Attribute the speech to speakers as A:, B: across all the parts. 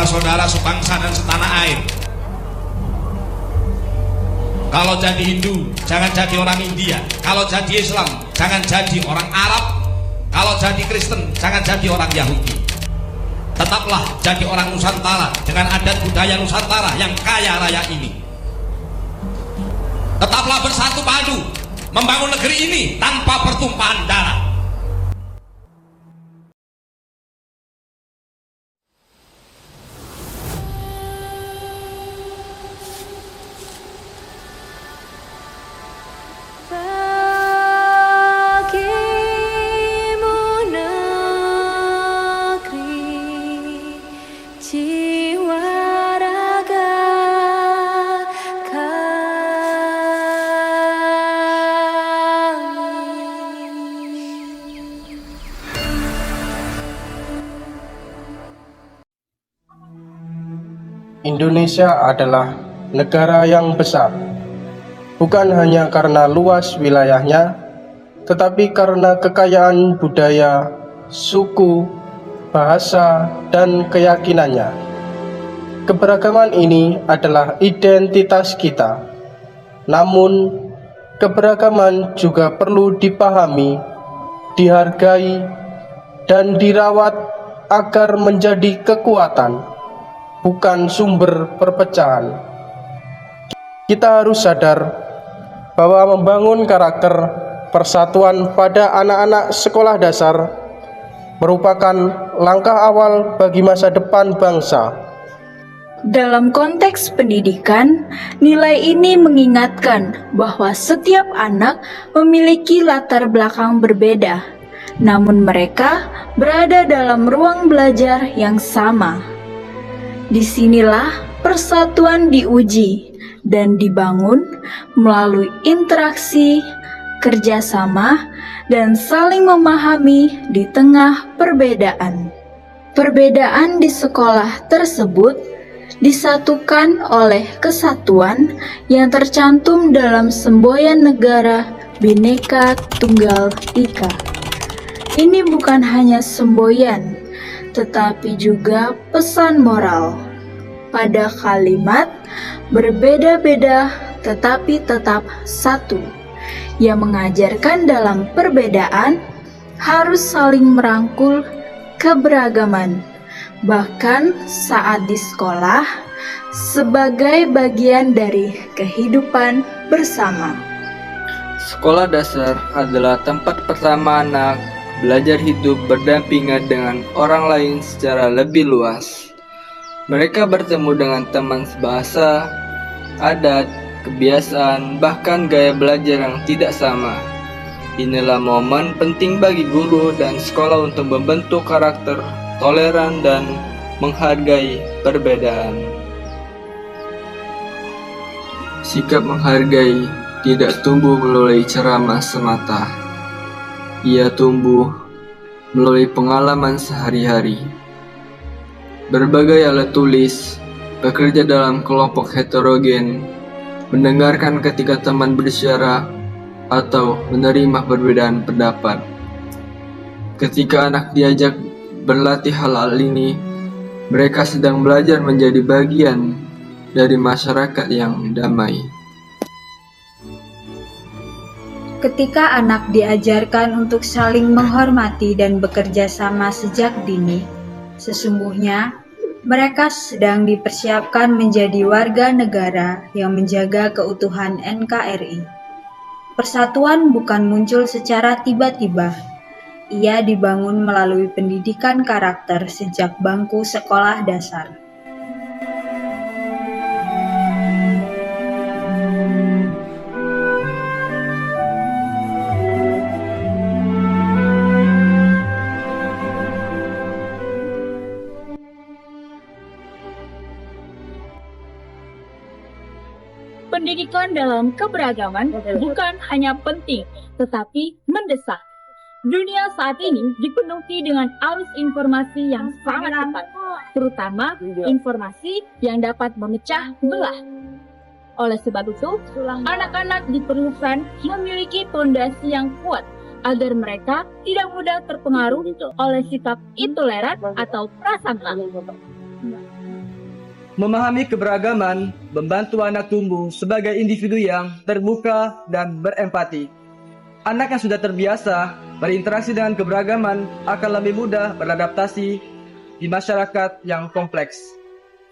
A: saudara-saudara sebangsa dan setanah air, kalau jadi Hindu jangan jadi orang India, kalau jadi Islam jangan jadi orang Arab, kalau jadi Kristen jangan jadi orang Yahudi. Tetaplah jadi orang Nusantara dengan adat budaya Nusantara yang kaya raya ini. Tetaplah bersatu padu membangun negeri ini tanpa pertumpahan darah.
B: Indonesia adalah negara yang besar, bukan hanya karena luas wilayahnya, tetapi karena kekayaan budaya, suku, bahasa, dan keyakinannya. Keberagaman ini adalah identitas kita. Namun, keberagaman juga perlu dipahami, dihargai, dan dirawat agar menjadi kekuatan, bukan sumber perpecahan. Kita harus sadar bahwa membangun karakter persatuan pada anak-anak sekolah dasar merupakan langkah awal bagi masa depan bangsa.
C: Dalam konteks pendidikan, nilai ini mengingatkan bahwa setiap anak memiliki latar belakang berbeda, namun mereka berada dalam ruang belajar yang sama. Disinilah persatuan diuji dan dibangun melalui interaksi, kerjasama, dan saling memahami di tengah perbedaan. Perbedaan di sekolah tersebut disatukan oleh kesatuan yang tercantum dalam semboyan negara Bhinneka Tunggal Ika. Ini bukan hanya semboyan, tetapi juga pesan moral. Pada kalimat berbeda-beda tetapi tetap satu, yang mengajarkan dalam perbedaan harus saling merangkul keberagaman, bahkan saat di sekolah sebagai bagian dari kehidupan bersama.
D: Sekolah dasar adalah tempat pertama anak belajar hidup berdampingan dengan orang lain secara lebih luas. Mereka bertemu dengan teman sebahasa, adat, kebiasaan, bahkan gaya belajar yang tidak sama. Inilah momen penting bagi guru dan sekolah untuk membentuk karakter toleran dan menghargai perbedaan. Sikap menghargai tidak tumbuh melalui ceramah semata. Ia tumbuh melalui pengalaman sehari-hari. Berbagai alat tulis, bekerja dalam kelompok heterogen, mendengarkan ketika teman berbicara, atau menerima perbedaan pendapat. Ketika anak diajak berlatih hal-hal ini, mereka sedang belajar menjadi bagian dari masyarakat yang damai.
C: Ketika anak diajarkan untuk saling menghormati dan bekerja sama sejak dini, sesungguhnya mereka sedang dipersiapkan menjadi warga negara yang menjaga keutuhan NKRI. Persatuan bukan muncul secara tiba-tiba. Ia dibangun melalui pendidikan karakter sejak bangku sekolah dasar.
E: Pendidikan dalam keberagaman bukan hanya penting, tetapi mendesak. Dunia saat ini dipenuhi dengan arus informasi yang sangat cepat, terutama informasi yang dapat memecah belah. Oleh sebab itu, anak-anak diperlukan memiliki fondasi yang kuat agar mereka tidak mudah terpengaruh oleh sikap intoleran atau prasangka.
D: Memahami keberagaman membantu anak tumbuh sebagai individu yang terbuka dan berempati. Anak yang sudah terbiasa berinteraksi dengan keberagaman akan lebih mudah beradaptasi di masyarakat yang kompleks.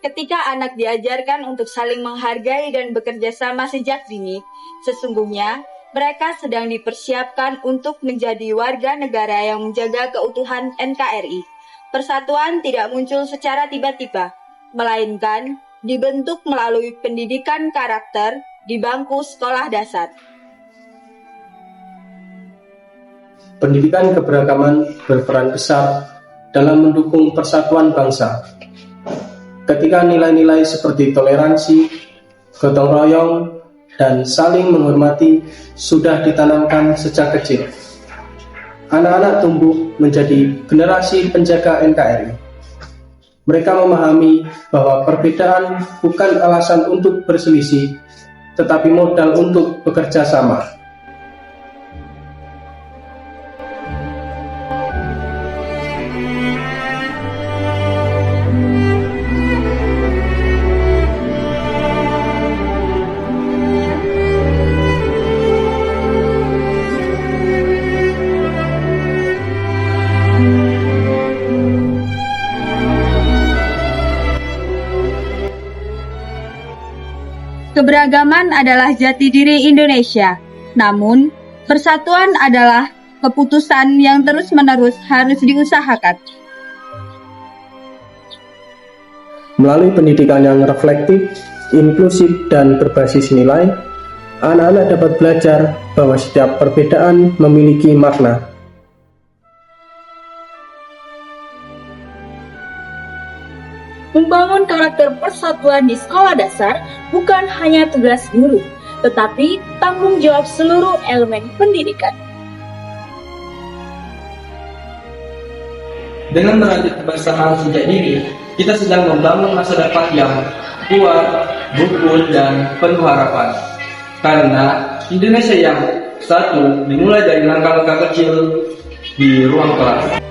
C: Ketika anak diajarkan untuk saling menghargai dan bekerja sama sejak dini, sesungguhnya mereka sedang dipersiapkan untuk menjadi warga negara yang menjaga keutuhan NKRI. Persatuan tidak muncul secara tiba-tiba, melainkan dibentuk melalui pendidikan karakter di bangku sekolah dasar.
B: Pendidikan keberagaman berperan besar dalam mendukung persatuan bangsa. Ketika nilai-nilai seperti toleransi, gotong royong, dan saling menghormati sudah ditanamkan sejak kecil, anak-anak tumbuh menjadi generasi penjaga NKRI. Mereka memahami bahwa perbedaan bukan alasan untuk berselisih, tetapi modal untuk bekerja sama.
C: Keberagaman adalah jati diri Indonesia, namun persatuan adalah keputusan yang terus-menerus harus diusahakan.
B: Melalui pendidikan yang reflektif, inklusif, dan berbasis nilai, anak-anak dapat belajar bahwa setiap perbedaan memiliki makna.
E: Membangun karakter persatuan di sekolah dasar bukan hanya tugas guru, tetapi tanggung jawab seluruh elemen pendidikan.
D: Dengan melatih kebersamaan sejak dini, kita sedang membangun masa depan yang kuat, rukun, dan penuh harapan. Karena Indonesia yang satu dimulai dari langkah-langkah kecil di ruang kelas.